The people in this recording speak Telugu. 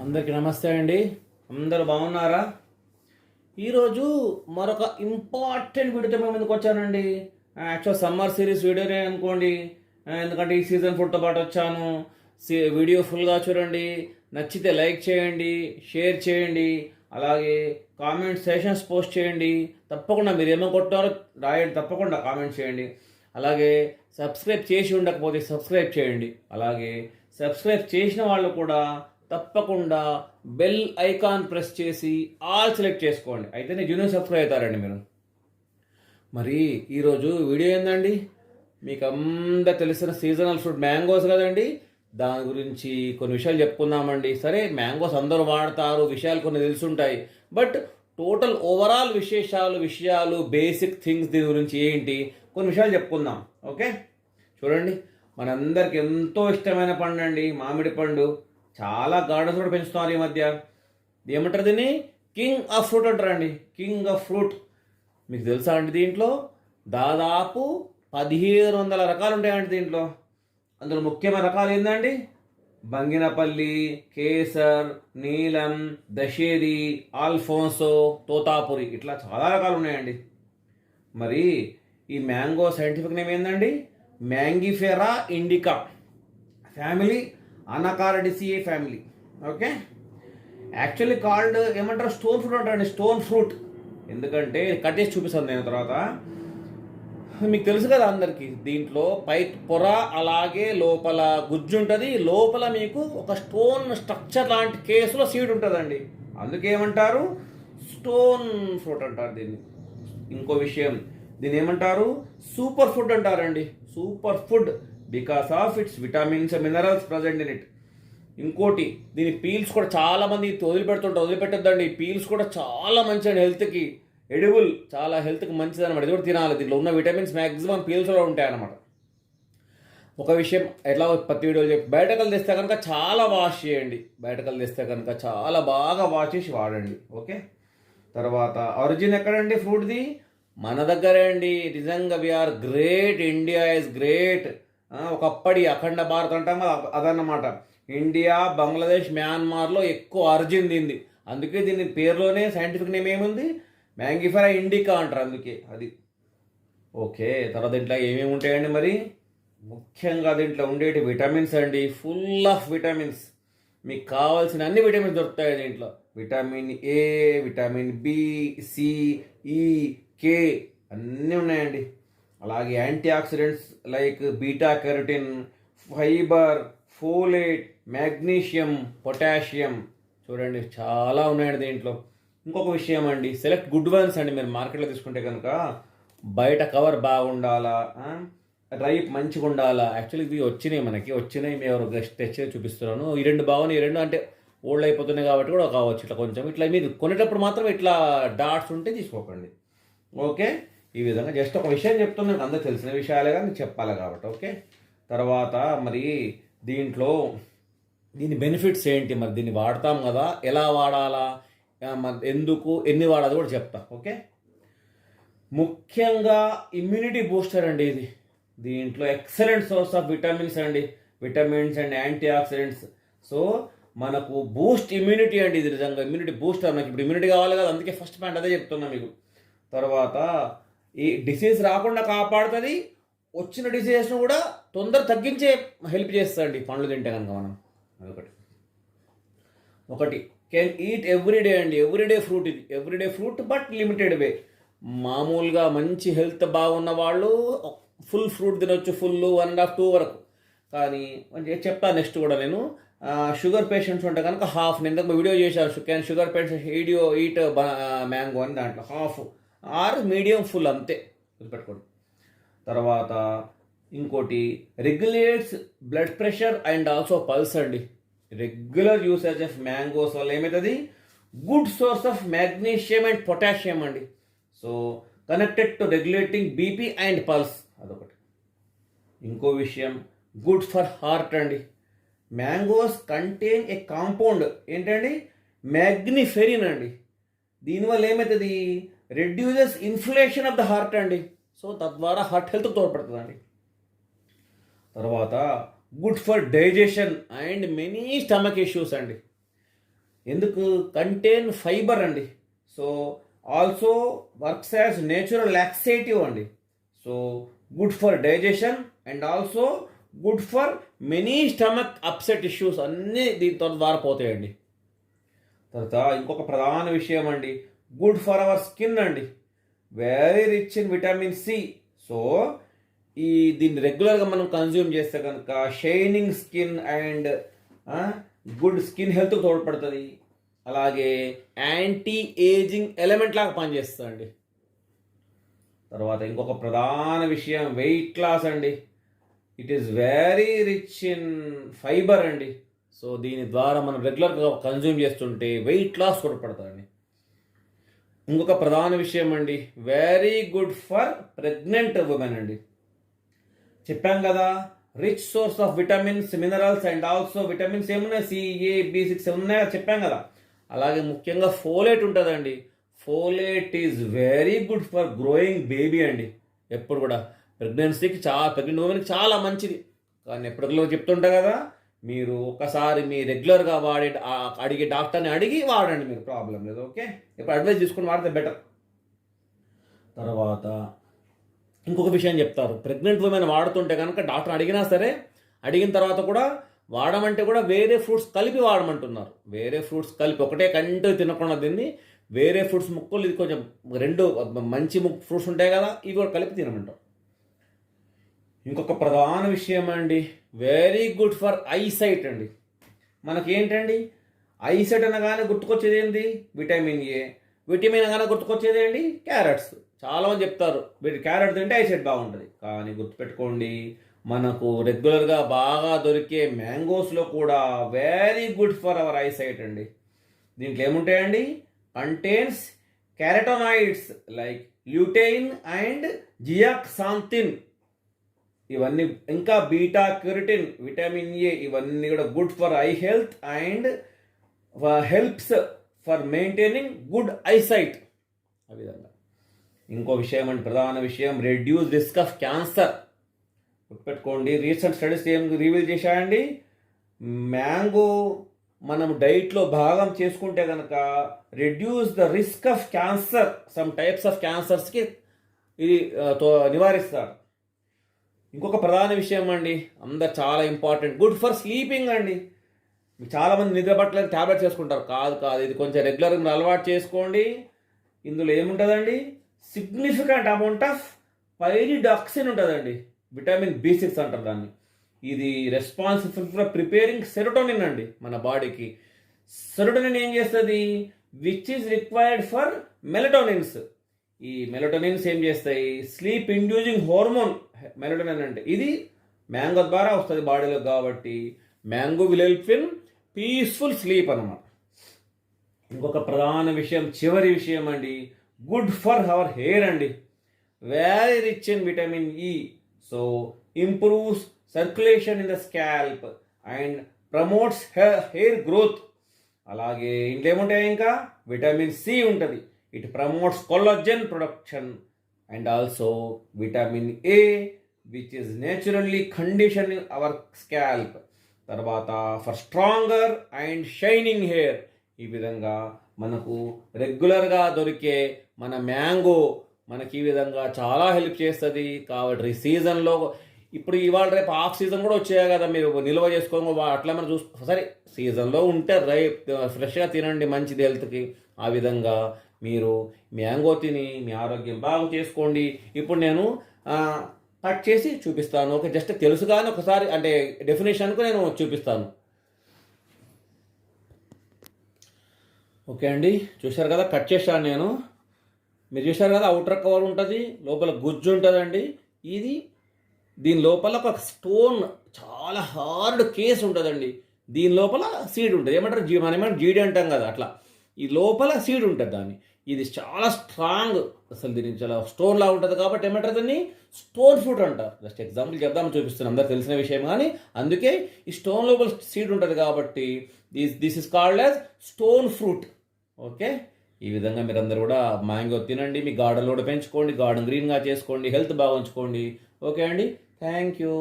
అందరికీ నమస్తే అండి. అందరూ బాగున్నారా? ఈరోజు మరొక ఇంపార్టెంట్ వీడియోతో మేము ముందుకు వచ్చానండి. యాక్చువల్ సమ్మర్ సిరీస్ వీడియోనే అనుకోండి. ఎందుకంటే ఈ సీజన్ ఫుడ్తో పాటు వచ్చాను. వీడియో ఫుల్గా చూడండి. నచ్చితే లైక్ చేయండి, షేర్ చేయండి, అలాగే కామెంట్ సెషన్స్ పోస్ట్ చేయండి. తప్పకుండా మీరు ఏమో కొట్టారో రాయండి, తప్పకుండా కామెంట్ చేయండి. అలాగే సబ్స్క్రైబ్ చేసి ఉండకపోతే సబ్స్క్రైబ్ చేయండి. అలాగే సబ్స్క్రైబ్ చేసిన వాళ్ళు కూడా తప్పకుండా బెల్ ఐకాన్ ప్రెస్ చేసి ఆల్ సెలెక్ట్ చేసుకోండి. అయితేనే జూనియర్ సబ్స్క్రైబ్ అవుతారండి మీరు. మరి ఈరోజు వీడియో ఏందండి, మీకు అంతా తెలిసిన సీజనల్ ఫ్రూట్ మ్యాంగోస్ కదండి. దాని గురించి కొన్ని విషయాలు చెప్పుకుందామండి. సరే, మ్యాంగోస్ అందరూ వాడతారు, విషయాలు కొన్ని తెలుసుంటాయి. బట్ టోటల్ ఓవరాల్ విషయాలు బేసిక్ థింగ్స్ దీని గురించి ఏంటి, కొన్ని విషయాలు చెప్పుకుందాం. ఓకే, చూడండి, మనందరికి ఎంతో ఇష్టమైన పండు అండి మామిడి పండు. చాలా గార్డెన్స్ కూడా పెంచుతున్నారు ఈ మధ్య. ఏమంటారు దీన్ని? కింగ్ ఆఫ్ ఫ్రూట్ అంటారండి. కింగ్ ఆఫ్ ఫ్రూట్ మీకు తెలుసా అండి? దీంట్లో దాదాపు 1700 రకాలు ఉంటాయండి దీంట్లో. అందులో ముఖ్యమైన రకాలు ఏంటండి? బంగినపల్లి, కేసర్, నీలం, దశేరి, ఆల్ఫోన్సో, తోతాపురి, ఇట్లా చాలా రకాలు ఉన్నాయండి. మరి ఈ మ్యాంగో సైంటిఫిక్ నేమ్ ఏంటండి? Mangifera indica family, Anacardiaceae family. Okay, actually called ఏమంటారు? స్టోన్ ఫ్రూట్ అంటారండి. స్టోన్ ఫ్రూట్ ఎందుకంటే కట్ చేసి చూపిస్తాను నేను తర్వాత. మీకు తెలుసు కదా అందరికీ, దీంట్లో పై పొర అలాగే లోపల గుజ్జు ఉంటుంది. లోపల మీకు ఒక స్టోన్ స్ట్రక్చర్ లాంటి కేసులో సీడ్ ఉంటుందండి. అందుకేమంటారు? స్టోన్ ఫ్రూట్ అంటారు దీన్ని. ఇంకో విషయం, దీన్ని ఏమంటారు? సూపర్ ఫుడ్ అంటారండి. Super food because of it's vitamins and minerals present in it. ఇంకోటి, దీని పీల్స్ కూడా చాలా మంది వదిలిపెట్టద్దండి. పీల్స్ కూడా చాలా మంచి అండి హెల్త్కి. ఎడిబుల్, చాలా హెల్త్కి మంచిది అనమాట. ఇది కూడా తినాలి. దీంట్లో ఉన్న విటమిన్స్ మ్యాక్సిమం పీల్స్లో ఉంటాయన్నమాట. ఒక విషయం ఎట్లా ప్రతి వీడియోలు చెప్పి, బయటకలు తెస్తే కనుక చాలా వాష్ చేయండి. బయటకలు తెస్తే కనుక చాలా బాగా వాష్ చేసి వాడండి. ఓకే, తర్వాత ఒరిజిన్ ఎక్కడండి ఫ్రూట్ది? మన దగ్గరే అండి. నిజంగా we're great, India is great. ఒకప్పటి అఖండ భారత్ అంటాం అదన్నమాట. ఇండియా, బంగ్లాదేశ్, మ్యాన్మార్లో ఎక్కువ ఆరిజిన్ దీనిది. అందుకే దీని పేరులోనే సైంటిఫిక్ నేమ్ ఏముంది? మ్యాంగిఫెరా ఇండికా అంటారు, అందుకే అది. ఓకే, తర్వాత దీంట్లో ఏమేమి ఉంటాయండి మరి? ముఖ్యంగా దీంట్లో ఉండేటి విటమిన్స్ అండి. Full of vitamins. మీకు కావాల్సిన అన్ని విటమిన్స్ దొరుకుతాయి దీంట్లో. Vitamin A, vitamin B, C, E, K అన్నీ ఉన్నాయండి. అలాగే antioxidants like beta carotene, fibre, folate, magnesium, potassium, చూడండి చాలా ఉన్నాయండి దీంట్లో. ఇంకొక విషయం అండి, సెలెక్ట్ గుడ్ వన్స్ అండి. మీరు మార్కెట్లో తీసుకుంటే కనుక బయట కవర్ బాగుండాలా, రైప్ మంచిగా ఉండాలా. యాక్చువల్లీ ఇవి వచ్చినాయి మేము గెస్ట్ తెచ్చి చూపిస్తున్నాను. ఈ రెండు బాగున్నాయి. ఈ రెండు అంటే ఓల్డ్ అయిపోతున్నాయి కాబట్టి కూడా కావచ్చు. ఇట్లా కొంచెం ఇట్లా మీరు కొనేటప్పుడు మాత్రం ఇట్లా డాట్స్ ఉంటే తీసుకోకండి. ఓకే, ఈ విధంగా జస్ట్ ఒక విషయం చెప్తున్నాను, అందరూ తెలిసిన విషయాలే కానీ చెప్పాలి కాబట్టి. ఓకే, తర్వాత మరి దీంట్లో దీని బెనిఫిట్స్ ఏంటి, మరి దీన్ని వాడతాం కదా, ఎలా వాడాలా, ఎందుకు, ఎన్ని వాడాలి కూడా చెప్తా. ఓకే, ముఖ్యంగా ఇమ్యూనిటీ బూస్టర్ అండి ఇది. దీంట్లో ఎక్సలెంట్ సోర్స్ ఆఫ్ విటమిన్స్ అండి. Vitamins and antioxidants. So మనకు బూస్ట్ ఇమ్యూనిటీ అండి ఇది. నిజంగా ఇమ్యూనిటీ బూస్టర్. నాకు ఇప్పుడు ఇమ్యూనిటీ కావాలి కదా, అందుకే ఫస్ట్ పాయింట్ అదే చెప్తున్నా మీకు. తర్వాత ఈ డిసీజ్ రాకుండా కాపాడుతుంది. వచ్చిన డిసీజెస్ను కూడా తొందర తగ్గించే హెల్ప్ చేస్తుంది పండ్లు తింటే కనుక మనం. ఒకటి కెన్ ఈట్ ఎవ్రీడే అండి. ఎవ్రీడే ఫ్రూట్ ఇది. Everyday fruit but limited way. మామూలుగా మంచి హెల్త్ బాగున్న వాళ్ళు ఫుల్ ఫ్రూట్ తినొచ్చు, ఫుల్ 1.5 2 వరకు. కానీ చెప్తాను నెక్స్ట్ కూడా నేను. షుగర్ పేషెంట్స్ ఉంటే కనుక హాఫ్. నేను ఇంతకు వీడియో చేశాను, can sugar patients eat mango అని. దాంట్లో హాఫ్ ఆర్ మీడియం ఫుల్ అంతే, గుర్తుపెట్టుకోండి. తర్వాత ఇంకోటి regulates blood pressure and also pulse అండి. రెగ్యులర్ యూసేజ్ ఆఫ్ మ్యాంగోస్ వల్ల ఏమవుతుంది? Good source of magnesium and potassium అండి. So connected to regulating BP and pulse, అదొకటి. ఇంకో విషయం, గుడ్ ఫర్ హార్ట్ అండి. మ్యాంగోస్ కంటైన్ ఏ కాంపౌండ్ ఏంటండి? మ్యాగ్నిఫెరిన్ అండి. దీనివల్ల ఏమవుతుంది? Reduces inflation of the heart అండి. సో తద్వారా హార్ట్ హెల్త్ తోడ్పడుతుందండి. తర్వాత good for digestion and many stomach issues అండి. ఎందుకు? కంటైన్ ఫైబర్ అండి. So also works as natural laxative అండి. So good for digestion and also good for many stomach upset issues అన్నీ దీంతో ద్వారా పోతాయండి. తర్వాత ఇంకొక ప్రధాన విషయం అండి, గుడ్ ఫర్ అవర్ స్కిన్ అండి. Very rich in vitamin C. So దీన్ని రెగ్యులర్గా మనం కన్జ్యూమ్ చేస్తే కనుక shining skin and good skin health తోడ్పడుతుంది. అలాగే యాంటీ ఏజింగ్ ఎలిమెంట్ లాగా పనిచేస్తుందండి. తర్వాత ఇంకొక ప్రధాన విషయం వెయిట్ లాస్ అండి. It is very rich in fibre అండి. సో దీని ద్వారా మనం రెగ్యులర్గా కన్జ్యూమ్ చేస్తుంటే వెయిట్ లాస్ తోడ్పడుతుందండి. ఇంకొక ప్రధాన విషయం అండి, very good for pregnant women అండి. చెప్పాం కదా, rich source of vitamins, minerals and also vitamins ఏమున్నాయి, CA, B6 ఉన్నాయో చెప్పాం కదా. అలాగే ముఖ్యంగా ఫోలేట్ ఉంటుందండి. Folate is very good for growing baby అండి. ఎప్పుడు కూడా ప్రెగ్నెన్సీకి ప్రెగ్నెంట్ ఉమెన్కి చాలా మంచిది. కానీ ఎప్పటికలో చెప్తుంటా కదా, మీరు ఒకసారి మీ రెగ్యులర్గా అడిగే డాక్టర్ని అడిగి వాడండి, మీరు ప్రాబ్లం లేదు. ఓకే, ఇప్పుడు అడ్వైస్ తీసుకుని వాడితే బెటర్. తర్వాత ఇంకొక విషయం చెప్తారు, ప్రెగ్నెంట్ ఉమెన్ వాడుతుంటే కనుక డాక్టర్ అడిగినా సరే, అడిగిన తర్వాత కూడా వాడమంటే కూడా వేరే ఫ్రూట్స్ కలిపి వాడమంటున్నారు. వేరే ఫ్రూట్స్ కలిపి, ఒకటే కంటూ తినకుండా దీన్ని వేరే ఫ్రూట్స్ ముక్కలు, ఇది కొంచెం రెండు మంచి ఫ్రూట్స్ ఉంటాయి కదా, ఇవి కూడా కలిపి తినమంటారు. ఇంకొక ప్రధాన విషయం అండి, వెరీ గుడ్ ఫర్ ఐసైట్ అండి. మనకేంటండి ఐసైట్ అనగానే గుర్తుకొచ్చేది ఏంటి? Vitamin A. విటమిన్ అనగానే గుర్తుకొచ్చేది ఏంటి? క్యారెట్స్. చాలామంది చెప్తారు వీటి క్యారెట్ తింటే ఐసైట్ బాగుంటుంది. కానీ గుర్తుపెట్టుకోండి, మనకు రెగ్యులర్గా బాగా దొరికే మ్యాంగోస్లో కూడా very good for our eyesight అండి. దీంట్లో ఏముంటాయండి? Contains carotenoids like lutein and zeaxanthin. ఇవన్నీ ఇంకా బీటా క్యూరిటిన్, విటమిన్ ఏ, ఇవన్నీ కూడా good for eye health and helps for maintaining good eyesight. ఆ విధంగా ఇంకో విషయం అండి, ప్రధాన విషయం, రెడ్యూస్ రిస్క్ ఆఫ్ క్యాన్సర్. గుర్తుపెట్టుకోండి, రీసెంట్ స్టడీస్ ఏం రివీల్ చేశాయండి, మ్యాంగో మనం డైట్లో భాగం చేసుకుంటే కనుక reduce the risk of cancer, some types of క్యాన్సర్స్కి ఇది నివారిస్తారు. ఇంకొక ప్రధాన విషయం అండి, అందరు చాలా ఇంపార్టెంట్, గుడ్ ఫర్ స్లీపింగ్ అండి. చాలామంది నిద్ర పట్టలేని ట్యాబ్లెట్స్ చేసుకుంటారు. కాదు, ఇది కొంచెం రెగ్యులర్గా మీరు అలవాటు చేసుకోండి. ఇందులో ఏముంటుందండి? సిగ్నిఫికెంట్ అమౌంట్ ఆఫ్ పైరిడాక్సిన్ ఉంటుందండి. విటమిన్ B6 అంటారు దాన్ని. ఇది రెస్పాన్సిబుల్ ఫర్ ప్రిపేరింగ్ సెరోటోనిన్ అండి మన బాడీకి. సెరోటోనిన్ ఏం చేస్తుంది? Which is required for melatonins. ఈ మెలటోనిన్స్ ఏం చేస్తాయి? స్లీప్ ఇండ్యూసింగ్ హార్మోన్ మెలటోనిన్ అంటే ఇది మ్యాంగో ద్వారా వస్తుంది బాడీలో. కాబట్టి mango will help in peaceful sleep అన్నమాట. ఇంకొక ప్రధాన విషయం, చివరి విషయం అండి, గుడ్ ఫర్ అవర్ హెయిర్ అండి. Very rich in vitamin E. So improves circulation in the scalp and promotes hair growth. అలాగే ఇంట్లో ఏముంటాయి? ఇంకా విటమిన్ C ఉంటుంది. It promotes collagen production and also vitamin A which is naturally condition in our scalp. తర్వాత for stronger and shining hair. ఈ విధంగా మనకు రెగ్యులర్గా దొరికే మన మ్యాంగో మనకి ఈ విధంగా చాలా హెల్ప్ చేస్తుంది. కాబట్టి సీజన్లో ఇప్పుడు ఇవాళ రేపు ఆఫ్ సీజన్ కూడా వచ్చాయి కదా, మీరు నిల్వ చేసుకో అట్లా మనం సరే సీజన్లో ఉంటే ఫ్రెష్గా తినండి, మంచిది హెల్త్కి. ఆ విధంగా మీరు మ్యాంగో తిని మీ ఆరోగ్యం బాగు చేసుకోండి. ఇప్పుడు నేను కట్ చేసి చూపిస్తాను. ఓకే, జస్ట్ తెలుసు కానీ ఒకసారి అంటే డెఫినేషన్కు నేను చూపిస్తాను. ఓకే అండి, చూశారు కదా, కట్ చేశాను నేను. మీరు చూశారు కదా, అవుటర్ కవర్ ఉంటుంది, లోపల గుజ్జు ఉంటుందండి. దీని లోపల ఒక స్టోన్, చాలా హార్డ్ కేస్ ఉంటుందండి. దీని లోపల సీడ్ ఉంటుంది. ఏమంటారు, మనం ఏమంటారు జీడి అంటాం కదా, అట్లా ఈ లోపల సీడ్ ఉంటుంది దాన్ని. ఇది చాలా స్ట్రాంగ్, అసలు దీని చాలా స్టోన్ లా ఉంటుంది. కాబట్టి ఏమంటారు దాన్ని? స్టోన్ ఫ్రూట్ అంటారు. జస్ట్ ఎగ్జాంపుల్ చెప్దామని చూపిస్తున్నాను, అందరు తెలిసిన విషయం. కానీ అందుకే ఈ స్టోన్ లోపల సీడ్ ఉంటుంది కాబట్టి this is called as stone fruit. Okay, ఈ విధంగా మీరందరూ కూడా మ్యాంగో తినండి, మీ గార్డెన్లో కూడా పెంచుకోండి, గార్డెన్ గ్రీన్గా చేసుకోండి, హెల్త్ బాగా ఉంచుకోండి. ఓకే అండి, థ్యాంక్ యూ.